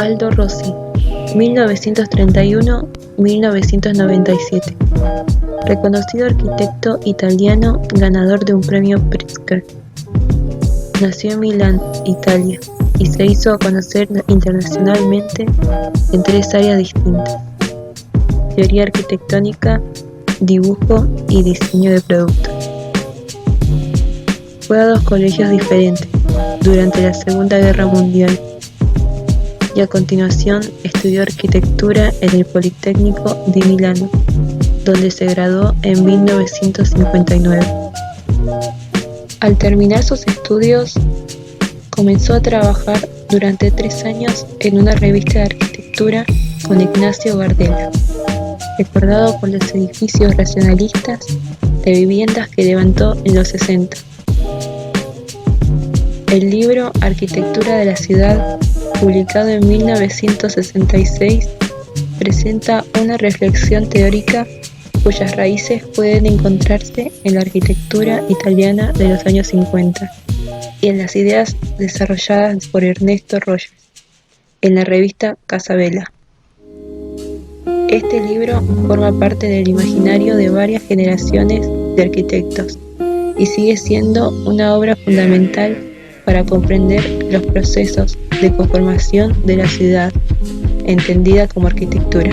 Aldo Rossi, 1931-1997. Reconocido arquitecto italiano ganador de un premio Pritzker. Nació en Milán, Italia, y se hizo conocer internacionalmente en 3 áreas distintas: teoría arquitectónica, dibujo y diseño de productos. Fue a 2 colegios diferentes durante la Segunda Guerra Mundial y a continuación estudió arquitectura en el Politécnico di Milano, donde se graduó en 1959. Al terminar sus estudios, comenzó a trabajar durante 3 años en una revista de arquitectura con Ignacio Gardella, recordado por los edificios racionalistas de viviendas que levantó en los 60. El libro Arquitectura de la ciudad, publicado en 1966, presenta una reflexión teórica cuyas raíces pueden encontrarse en la arquitectura italiana de los años 50 y en las ideas desarrolladas por Ernesto Rogers en la revista Casa Vela. Este libro forma parte del imaginario de varias generaciones de arquitectos y sigue siendo una obra fundamental para comprender los procesos de conformación de la ciudad, entendida como arquitectura.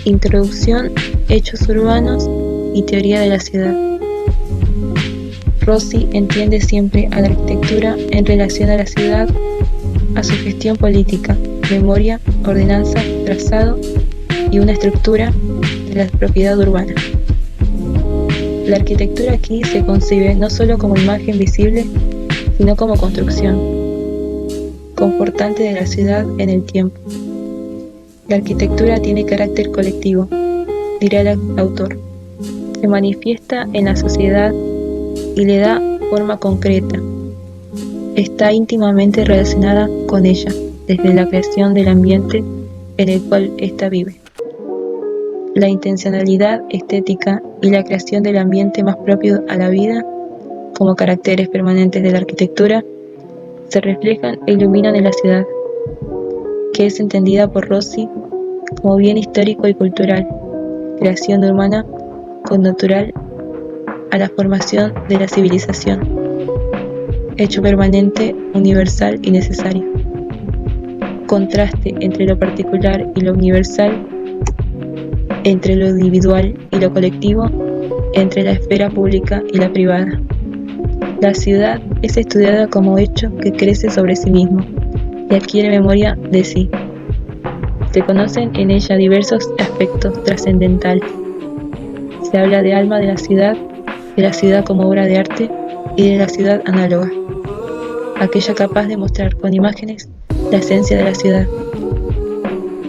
Introducción, hechos urbanos y teoría de la ciudad. Rossi entiende siempre a la arquitectura en relación a la ciudad, a su gestión política, memoria, ordenanza, trazado y una estructura de la propiedad urbana. La arquitectura aquí se concibe no solo como imagen visible, sino como construcción, confortante de la ciudad en el tiempo. La arquitectura tiene carácter colectivo, dirá el autor. Se manifiesta en la sociedad y le da forma concreta. Está íntimamente relacionada con ella, desde la creación del ambiente en el cual ésta vive. La intencionalidad estética y la creación del ambiente más propio a la vida, como caracteres permanentes de la arquitectura, se reflejan e iluminan en la ciudad, que es entendida por Rossi como bien histórico y cultural, creación humana connatural a la formación de la civilización, hecho permanente, universal y necesario. Contraste entre lo particular y lo universal, entre lo individual y lo colectivo, entre la esfera pública y la privada. La ciudad es estudiada como hecho que crece sobre sí mismo y adquiere memoria de sí. Se conocen en ella diversos aspectos trascendentales. Se habla de alma de la ciudad como obra de arte y de la ciudad análoga, aquella capaz de mostrar con imágenes la esencia de la ciudad.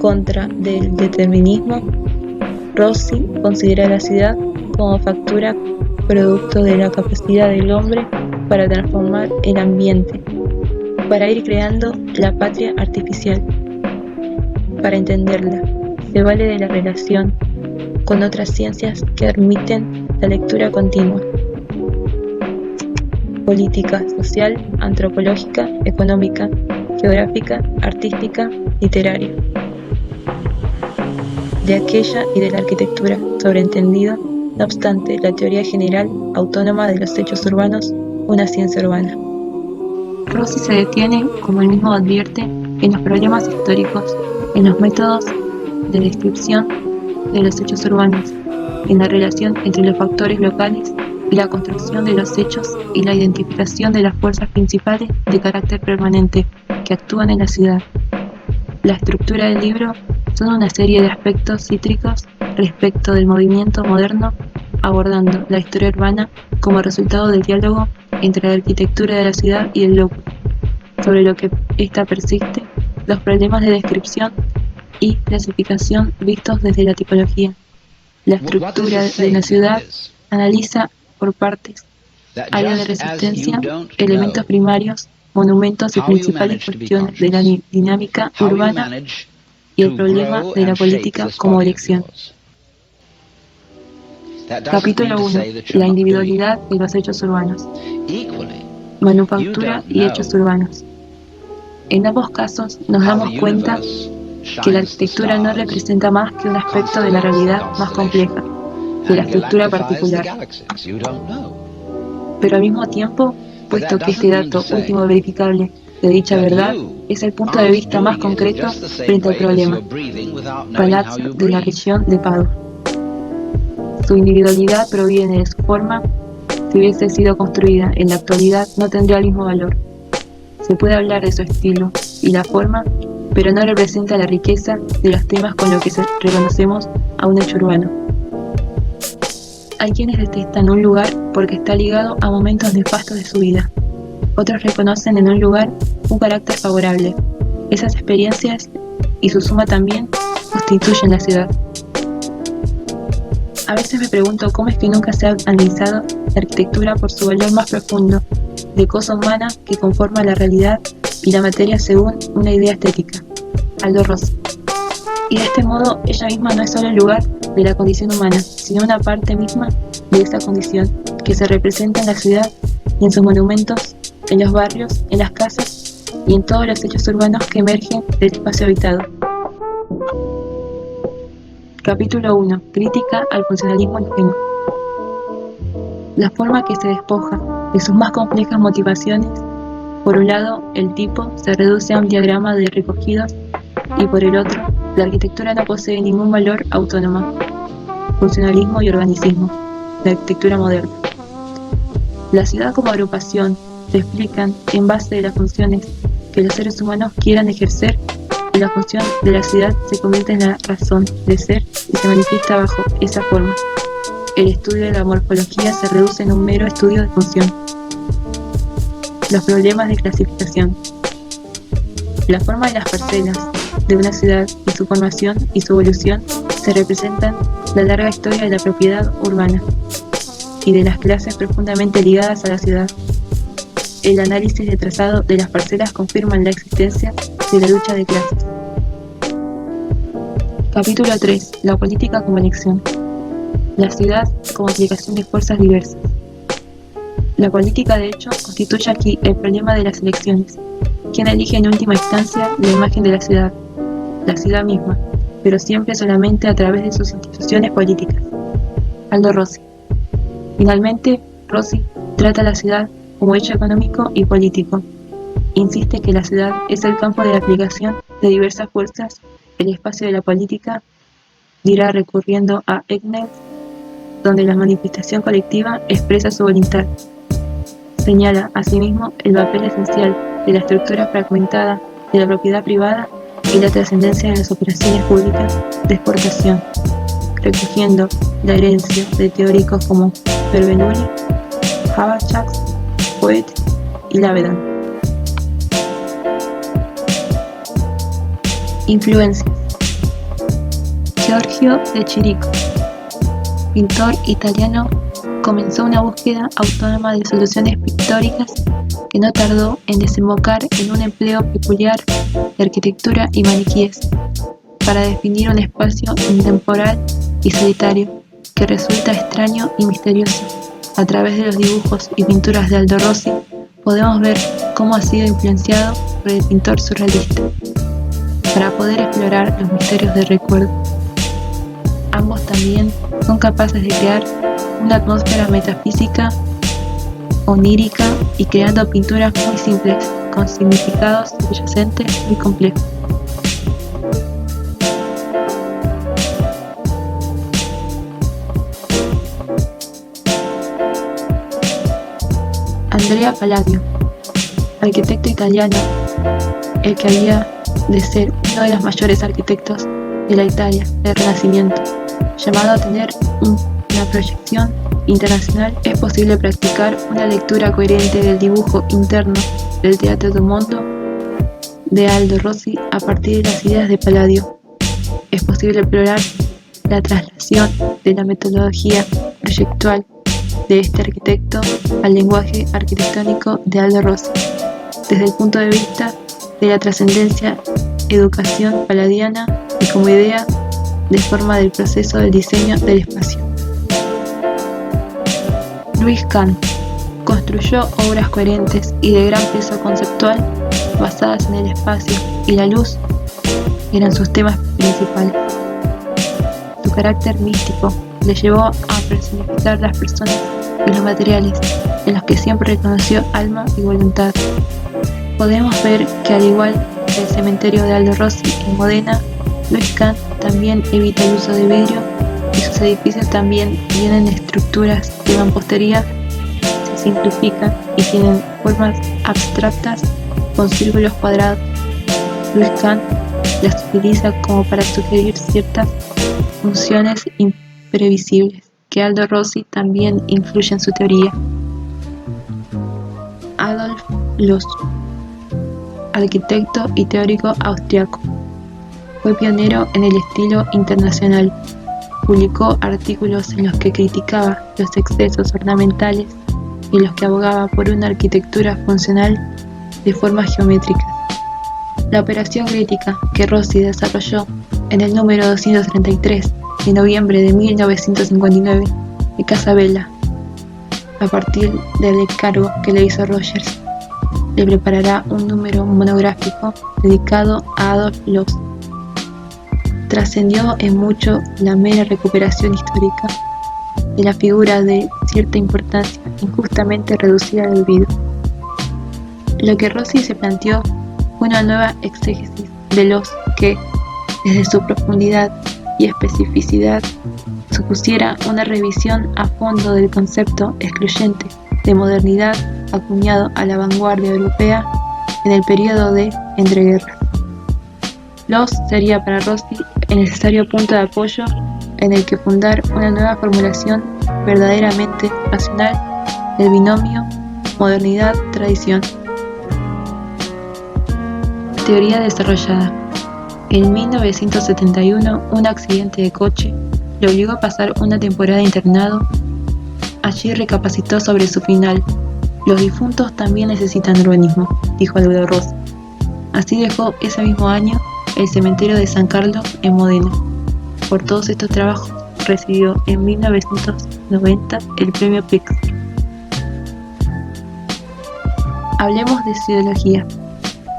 Contra del determinismo, Rossi considera la ciudad como factura producto de la capacidad del hombre para transformar el ambiente, para ir creando la patria artificial. Para entenderla, se vale de la relación con otras ciencias que admiten la lectura continua: política, social, antropológica, económica, geográfica, artística, literaria. De aquella y de la arquitectura, sobreentendido, no obstante, la teoría general, autónoma de los hechos urbanos, una ciencia urbana. Rossi se detiene, como él mismo advierte, en los problemas históricos, en los métodos de descripción de los hechos urbanos, en la relación entre los factores locales y la construcción de los hechos y la identificación de las fuerzas principales de carácter permanente que actúan en la ciudad. La estructura del libro son una serie de aspectos cítricos respecto del movimiento moderno, abordando la historia urbana como resultado del diálogo entre la arquitectura de la ciudad y el locus, sobre lo que ésta persiste, los problemas de descripción y clasificación vistos desde la tipología. La estructura de la ciudad analiza por partes, área de resistencia, elementos primarios, monumentos y principales cuestiones de la dinámica urbana y el problema de la política como elección. Capítulo 1. La individualidad de los hechos urbanos. Manufactura y hechos urbanos. En ambos casos nos damos cuenta que la arquitectura no representa más que un aspecto de la realidad más compleja, de la estructura particular. Pero al mismo tiempo, puesto que este dato último verificable de dicha verdad es el punto de vista más concreto frente al problema, Palazzo de la región de Padua. Su individualidad proviene de su forma. Si hubiese sido construida en la actualidad, no tendría el mismo valor. Se puede hablar de su estilo y la forma, pero no representa la riqueza de los temas con los que reconocemos a un hecho urbano. Hay quienes detestan un lugar porque está ligado a momentos nefastos de su vida. Otros reconocen en un lugar un carácter favorable. Esas experiencias y su suma también constituyen la ciudad. A veces me pregunto cómo es que nunca se ha analizado la arquitectura por su valor más profundo, de cosa humana que conforma la realidad y la materia según una idea estética. Aldo Rossi. Y de este modo, ella misma no es solo el lugar de la condición humana, sino una parte misma de esa condición, que se representa en la ciudad y en sus monumentos, en los barrios, en las casas y en todos los hechos urbanos que emergen del espacio habitado. Capítulo 1. Crítica al funcionalismo ingenuo. La forma que se despoja de sus más complejas motivaciones. Por un lado, el tipo se reduce a un diagrama de recogidos y por el otro, la arquitectura no posee ningún valor autónomo. Funcionalismo y organicismo. La arquitectura moderna. La ciudad como agrupación se explican en base de las funciones que los seres humanos quieran ejercer, y la función de la ciudad se convierte en la razón de ser y se manifiesta bajo esa forma. El estudio de la morfología se reduce en un mero estudio de función. Los problemas de clasificación. La forma de las parcelas de una ciudad y su formación y su evolución se representan la larga historia de la propiedad urbana y de las clases profundamente ligadas a la ciudad. El análisis de trazado de las parcelas confirma la existencia de la lucha de clases. Capítulo 3. La política como elección. La ciudad como aplicación de fuerzas diversas. La política, de hecho, constituye aquí el problema de las elecciones. ¿Quién elige en última instancia la imagen de la ciudad? La ciudad misma, pero siempre solamente a través de sus instituciones políticas. Aldo Rossi. Finalmente, Rossi trata a la ciudad como hecho económico y político. Insiste que la ciudad es el campo de la aplicación de diversas fuerzas, el espacio de la política, dirá recurriendo a Engels, donde la manifestación colectiva expresa su voluntad. Señala, asimismo, el papel esencial de la estructura fragmentada de la propiedad privada y la trascendencia de las operaciones públicas de exportación, recogiendo la herencia de teóricos como Benvenuli, Habermas, Poet y Lavedan. Influencias. Giorgio de Chirico, pintor italiano, comenzó una búsqueda autónoma de soluciones pictóricas que no tardó en desembocar en un empleo peculiar de arquitectura y maniquíes para definir un espacio intemporal y solitario que resulta extraño y misterioso. A través de los dibujos y pinturas de Aldo Rossi podemos ver cómo ha sido influenciado por el pintor surrealista para poder explorar los misterios del recuerdo. Ambos también son capaces de crear una atmósfera metafísica, onírica y creando pinturas muy simples, con significados subyacentes muy complejos. Andrea Palladio, arquitecto italiano, el que había de ser uno de los mayores arquitectos de la Italia del Renacimiento, llamado a tener una proyección internacional, es posible practicar una lectura coherente del dibujo interno del Teatro del Mondo de Aldo Rossi a partir de las ideas de Palladio. Es posible explorar la traslación de la metodología proyectual de este arquitecto al lenguaje arquitectónico de Aldo Rossi, desde el punto de vista de la trascendencia educación palladiana y como idea de forma del proceso del diseño del espacio. Luis Kahn, Construyó obras coherentes y de gran peso conceptual, basadas en el espacio y la luz, eran sus temas principales. Su carácter místico le llevó a personificar las personas y los materiales, en los que siempre reconoció alma y voluntad. Podemos ver que, al igual que el cementerio de Aldo Rossi en Modena, Luis Kahn también evita el uso de vidrio, y sus edificios también tienen estructuras de mampostería, se simplifican y tienen formas abstractas con círculos cuadrados. Luis Kahn las utiliza como para sugerir ciertas funciones imprevisibles, que Aldo Rossi también influye en su teoría. Adolf Loos, arquitecto y teórico austriaco, fue pionero en el estilo internacional. Publicó artículos en los que criticaba los excesos ornamentales y en los que abogaba por una arquitectura funcional de formas geométricas. La operación crítica que Rossi desarrolló en el número 233 de noviembre de 1959 de Casa Vela, a partir del encargo que le hizo Rogers, le preparará un número monográfico dedicado a Adolf Loos. Trascendió en mucho la mera recuperación histórica de la figura de cierta importancia injustamente reducida al olvido. Lo que Rossi se planteó fue una nueva exégesis de Loos que, desde su profundidad y especificidad, supusiera una revisión a fondo del concepto excluyente de modernidad acuñado a la vanguardia europea en el periodo de entreguerras. Loos sería para Rossi el necesario punto de apoyo en el que fundar una nueva formulación verdaderamente racional del binomio modernidad-tradición. Teoría desarrollada. En 1971, un accidente de coche le obligó a pasar una temporada internado. Allí recapacitó sobre su final. Los difuntos también necesitan urbanismo, dijo Aldo Rossi. Así dejó ese mismo año el cementerio de San Carlos en Modena. Por todos estos trabajos recibió en 1990 el premio Pritzker. Hablemos de ciudología.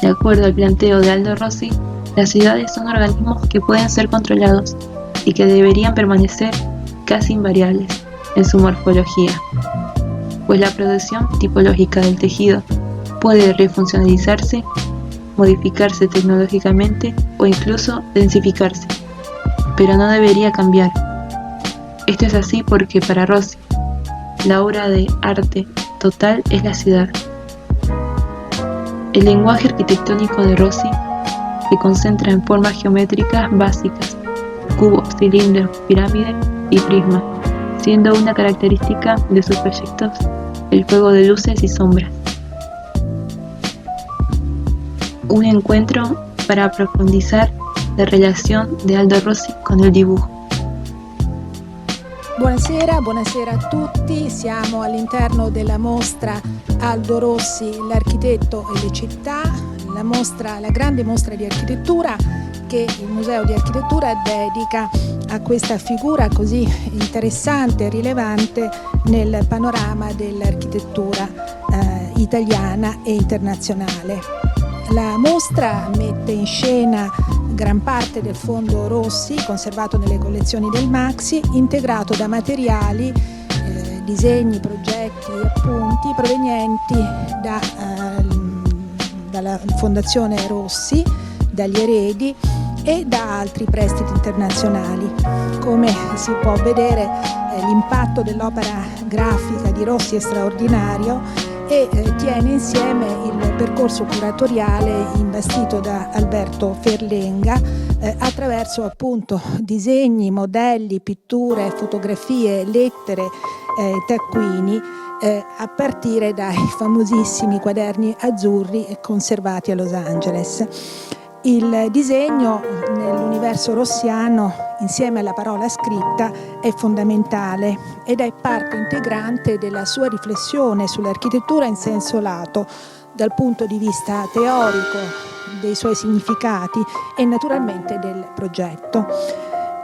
De acuerdo al planteo de Aldo Rossi, las ciudades son organismos que pueden ser controlados y que deberían permanecer casi invariables en su morfología, pues la producción tipológica del tejido puede refuncionalizarse, modificarse tecnológicamente o incluso densificarse, pero no debería cambiar. Esto es así porque para Rossi, la obra de arte total es la ciudad. El lenguaje arquitectónico de Rossi se concentra en formas geométricas básicas, cubo, cilindro, pirámide y prisma, siendo una característica de sus proyectos el juego de luces y sombras. Un encuentro para profundizar la relación de Aldo Rossi con el dibujo. Buonasera a tutti, siamo all'interno della mostra Aldo Rossi, l'architetto e le città, la grande mostra di architettura che il Museo di Architettura dedica a questa figura così interessante e rilevante nel panorama dell'architettura italiana e internazionale. La mostra mette in scena gran parte del fondo Rossi, conservato nelle collezioni del Maxi, integrato da materiali, disegni, progetti e appunti provenienti dalla Fondazione Rossi, dagli eredi e da altri prestiti internazionali. Come si può vedere, l'impatto dell'opera grafica di Rossi è straordinario e tiene insieme il percorso curatoriale imbastito da Alberto Ferlenga attraverso appunto disegni, modelli, pitture, fotografie, lettere, taccuini a partire dai famosissimi quaderni azzurri conservati a Los Angeles. Il disegno nell'universo rossiano, insieme alla parola scritta, è fondamentale ed è parte integrante della sua riflessione sull'architettura in senso lato, dal punto di vista teorico, dei suoi significati e naturalmente del progetto.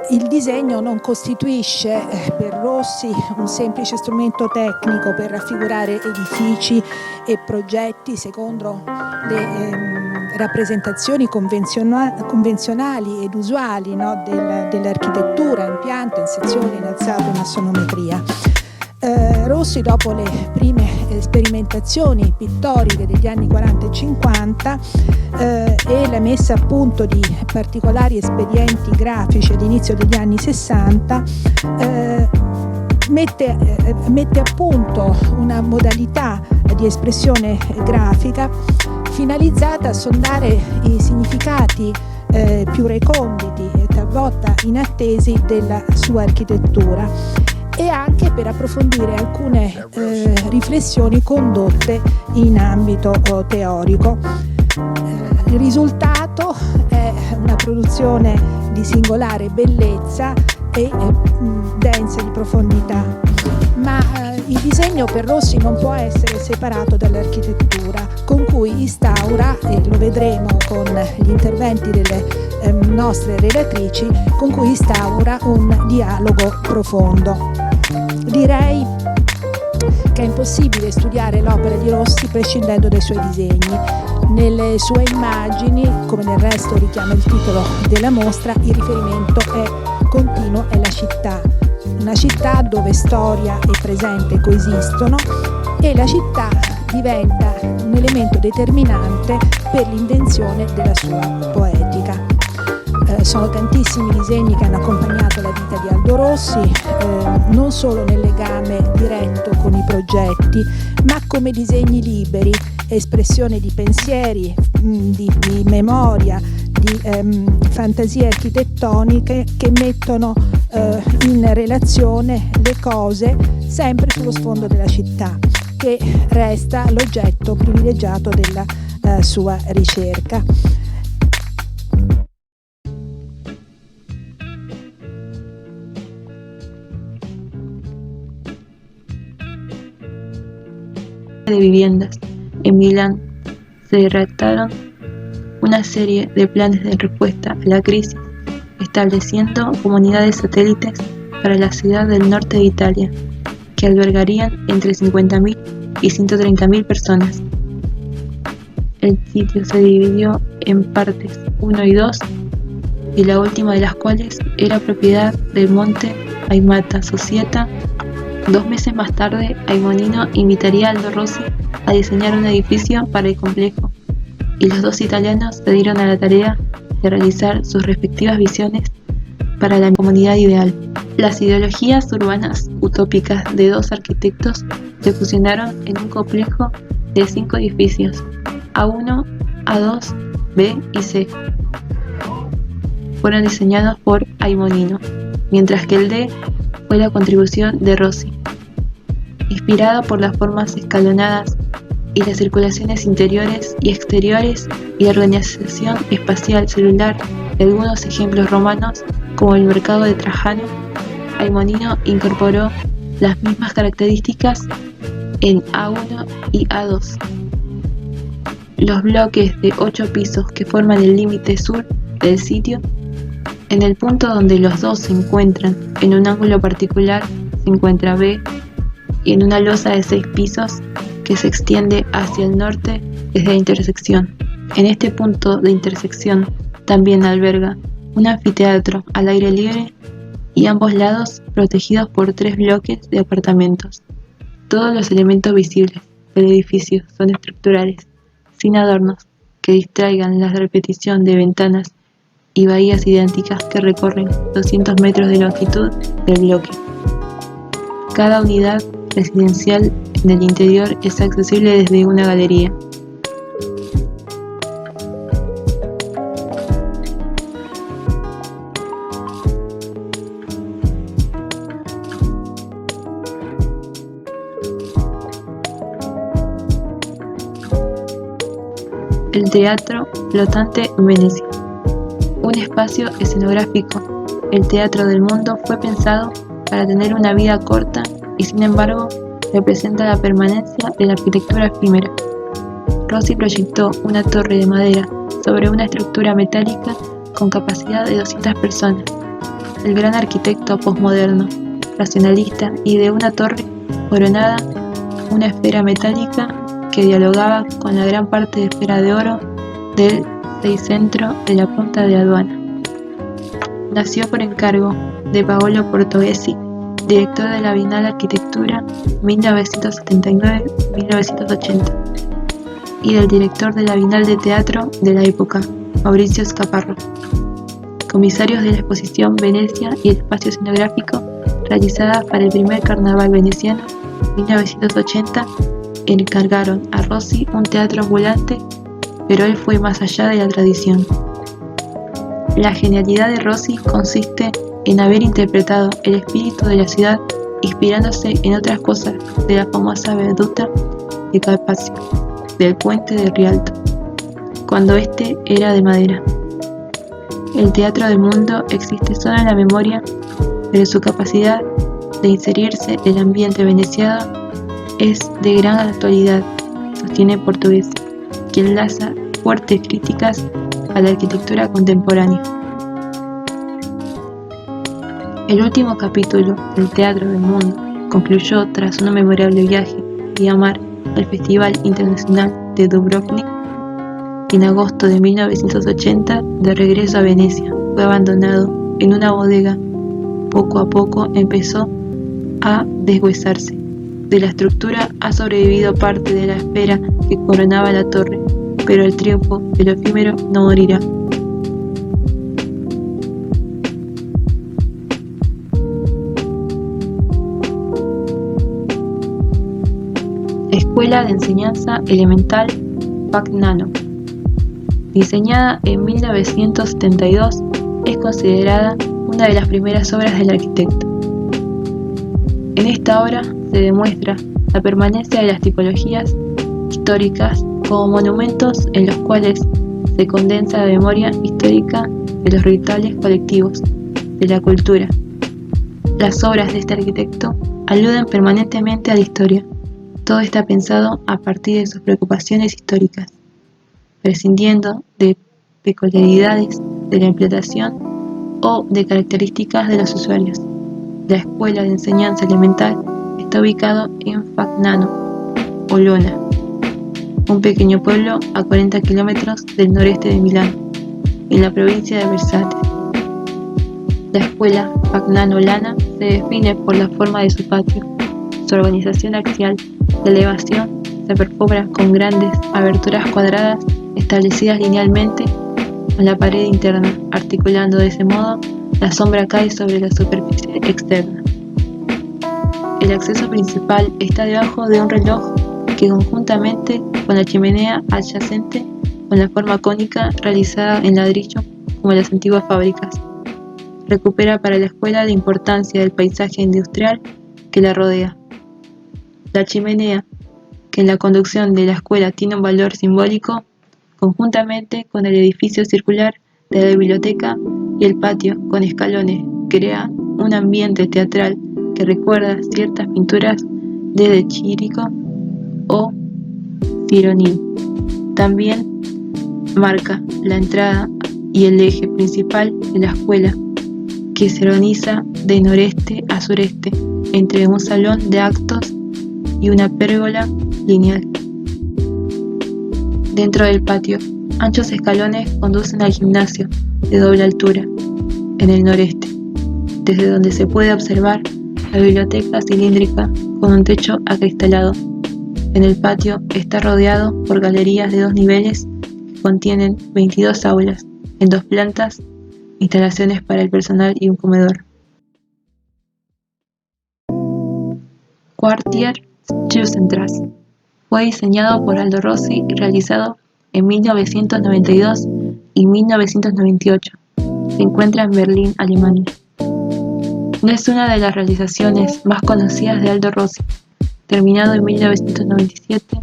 Il disegno non costituisce per Rossi un semplice strumento tecnico per raffigurare edifici e progetti secondo le rappresentazioni convenzionali ed usuali, no, dell'architettura, impianto, in sezione, in alzato, in assonometria. Rossi, dopo le prime sperimentazioni pittoriche degli anni 40 e 50 e la messa a punto di particolari espedienti grafici all'inizio degli anni 60, mette a punto una modalità di espressione grafica finalizzata a sondare i significati più reconditi e talvolta inattesi della sua architettura, e anche per approfondire alcune riflessioni condotte in ambito teorico. Il risultato è una produzione di singolare bellezza e densa di profondità, ma il disegno per Rossi non può essere separato dall'architettura, con cui instaura, e lo vedremo con gli interventi delle nostre relatrici, con cui instaura un dialogo profondo. Direi che è impossibile studiare l'opera di Rossi prescindendo dai suoi disegni. Nelle sue immagini, come nel resto richiama il titolo della mostra, il riferimento è continuo, è la città. Una città dove storia e presente coesistono, e la città diventa un elemento determinante per l'invenzione della sua poetica. Sono tantissimi i disegni che hanno accompagnato la vita di Aldo Rossi, non solo nel legame diretto con i progetti, ma come disegni liberi, espressione di pensieri, di memoria, di fantasie architettoniche che mettono in relazione le cose sempre sullo sfondo della città, che resta l'oggetto privilegiato della sua ricerca. De viviendas en Milán se redactaron una serie de planes de respuesta a la crisis, estableciendo comunidades satélites para la ciudad del norte de Italia, que albergarían entre 50.000 y 130.000 personas. El sitio se dividió en partes 1 y 2, y la última de las cuales era propiedad del Monte Aimata Societa. 2 meses más tarde, Aimonino invitaría a Aldo Rossi a diseñar un edificio para el complejo, y los dos italianos se dieron a la tarea de realizar sus respectivas visiones para la comunidad ideal. Las ideologías urbanas utópicas de dos arquitectos se fusionaron en un complejo de 5 edificios, A1, A2, B y C. Fueron diseñados por Aimonino, mientras que el D fue la contribución de Rossi. Inspirado por las formas escalonadas y las circulaciones interiores y exteriores y la organización espacial celular de algunos ejemplos romanos como el mercado de Trajano, Aimonino incorporó las mismas características en A1 y A2. Los bloques de 8 pisos que forman el límite sur del sitio, en el punto donde los dos se encuentran en un ángulo particular se encuentra B, y en una losa de 6 pisos que se extiende hacia el norte desde la intersección. En este punto de intersección también alberga un anfiteatro al aire libre y ambos lados protegidos por 3 bloques de apartamentos. Todos los elementos visibles del edificio son estructurales, sin adornos que distraigan la repetición de ventanas y bahías idénticas que recorren 200 metros de longitud del bloque. Cada unidad residencial en el interior es accesible desde una galería. El Teatro Flotante en Venecia. Un espacio escenográfico, el Teatro del Mundo fue pensado para tener una vida corta y sin embargo representa la permanencia de la arquitectura efímera. Rossi proyectó una torre de madera sobre una estructura metálica con capacidad de 200 personas. el gran arquitecto posmoderno, racionalista y de una torre coronada, una esfera metálica que dialogaba con la gran parte de esfera de oro del seicentro de la punta de aduana. Nació por encargo de Paolo Portoghesi, director de la Bienal Arquitectura 1979-1980, y del director de la Bienal de Teatro de la época, Maurizio Scaparro, comisarios de la exposición Venecia y el espacio escenográfico realizada para el primer carnaval veneciano 1980, encargaron a Rossi un teatro ambulante, pero él fue más allá de la tradición. La genialidad de Rossi consiste en haber interpretado el espíritu de la ciudad inspirándose en otras cosas de la famosa veduta de Carpaccio, del puente de Rialto, cuando este era de madera. El teatro del mundo existe solo en la memoria, pero su capacidad de inserirse en el ambiente veneciano es de gran actualidad, sostiene Portoghesi, quien lanza fuertes críticas a la arquitectura contemporánea. El último capítulo del Teatro del Mundo concluyó tras un memorable viaje vía mar al Festival Internacional de Dubrovnik. En agosto de 1980, de regreso a Venecia, fue abandonado en una bodega. Poco a poco empezó a deshuesarse. De la estructura ha sobrevivido parte de la esfera que coronaba la torre, pero el triunfo de lo efímero no morirá. Escuela de Enseñanza Elemental Fagnano. Diseñada en 1972, es considerada una de las primeras obras del arquitecto. En esta obra se demuestra la permanencia de las tipologías históricas como monumentos en los cuales se condensa la memoria histórica de los rituales colectivos, de la cultura. Las obras de este arquitecto aluden permanentemente a la historia. Todo está pensado a partir de sus preocupaciones históricas, prescindiendo de peculiaridades de la implantación o de características de los usuarios. La Escuela de Enseñanza Elemental está ubicado en Fagnano, Olona, un pequeño pueblo a 40 kilómetros del noreste de Milán, en la provincia de Versalles. La escuela Fagnano-Olana se define por la forma de su patio, su organización axial. La elevación se perfora con grandes aberturas cuadradas establecidas linealmente con la pared interna, articulando de ese modo la sombra cae sobre la superficie externa. El acceso principal está debajo de un reloj que, conjuntamente con la chimenea adyacente con la forma cónica realizada en ladrillo como las antiguas fábricas, recupera para la escuela la importancia del paisaje industrial que la rodea. La chimenea, que en la conducción de la escuela tiene un valor simbólico, conjuntamente con el edificio circular de la biblioteca y el patio con escalones, crea un ambiente teatral que recuerda ciertas pinturas de Chirico o Cironil. También marca la entrada y el eje principal de la escuela, que se organiza de noreste a sureste entre un salón de actos y una pérgola lineal. Dentro del patio, anchos escalones conducen al gimnasio de doble altura en el noreste, desde donde se puede observar la biblioteca cilíndrica con un techo acristalado. En el patio está rodeado por galerías de 2 niveles que contienen 22 aulas en 2 plantas, instalaciones para el personal y un comedor. Quartier Stuyvesant fue diseñado por Aldo Rossi y realizado en 1992 y 1998. Se encuentra en Berlín, Alemania. No es una de las realizaciones más conocidas de Aldo Rossi. Terminado en 1997,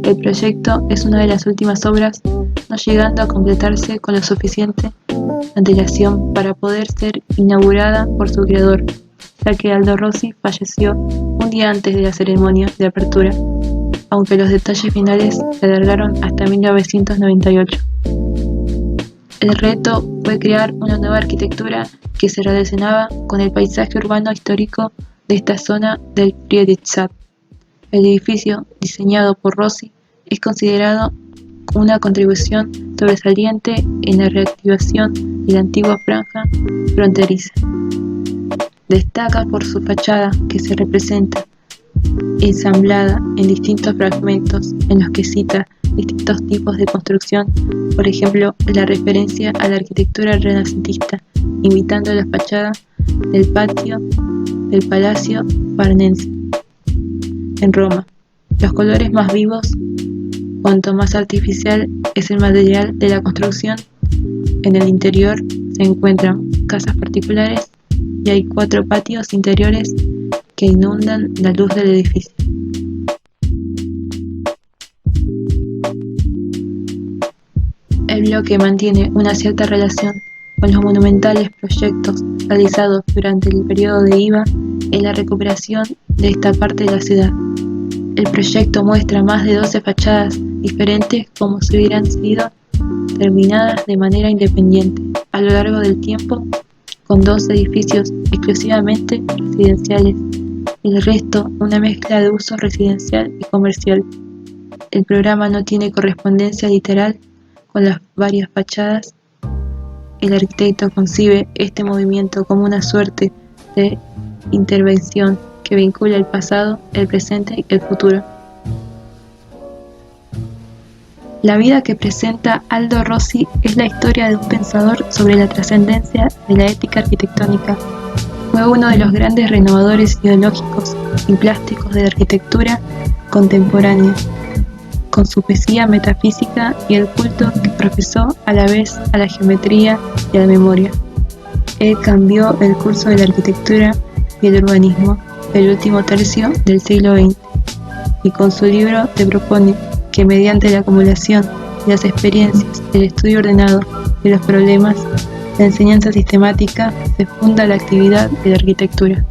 el proyecto es una de las últimas obras, no llegando a completarse con lo suficiente antelación para poder ser inaugurada por su creador, ya que Aldo Rossi falleció un día antes de la ceremonia de apertura, aunque los detalles finales se alargaron hasta 1998. El reto fue crear una nueva arquitectura que se relacionaba con el paisaje urbano histórico de esta zona del Priedezzat. El edificio, diseñado por Rossi, es considerado una contribución sobresaliente en la reactivación de la antigua franja fronteriza. Destaca por su fachada, que se representa ensamblada en distintos fragmentos en los que cita distintos tipos de construcción, por ejemplo, la referencia a la arquitectura renacentista, imitando la fachada del patio del Palacio Farnese en Roma. Los colores más vivos, cuanto más artificial es el material de la construcción. En el interior se encuentran casas particulares y hay 4 patios interiores que inundan la luz del edificio. El bloque mantiene una cierta relación con los monumentales proyectos realizados durante el periodo de IVA en la recuperación de esta parte de la ciudad. El proyecto muestra más de 12 fachadas diferentes como si hubieran sido terminadas de manera independiente a lo largo del tiempo, con 2 edificios exclusivamente residenciales y el resto una mezcla de uso residencial y comercial. El programa no tiene correspondencia literal con las varias fachadas. El arquitecto concibe este movimiento como una suerte de intervención que vincula el pasado, el presente y el futuro. La vida que presenta Aldo Rossi es la historia de un pensador sobre la trascendencia de la ética arquitectónica. Fue uno de los grandes renovadores ideológicos y plásticos de la arquitectura contemporánea, con su poesía metafísica y el culto que profesó a la vez a la geometría y a la memoria. Él cambió el curso de la arquitectura y el urbanismo del último tercio del siglo XX, y con su libro te propone que mediante la acumulación de las experiencias, el estudio ordenado de los problemas, la enseñanza sistemática, se funda la actividad de la arquitectura.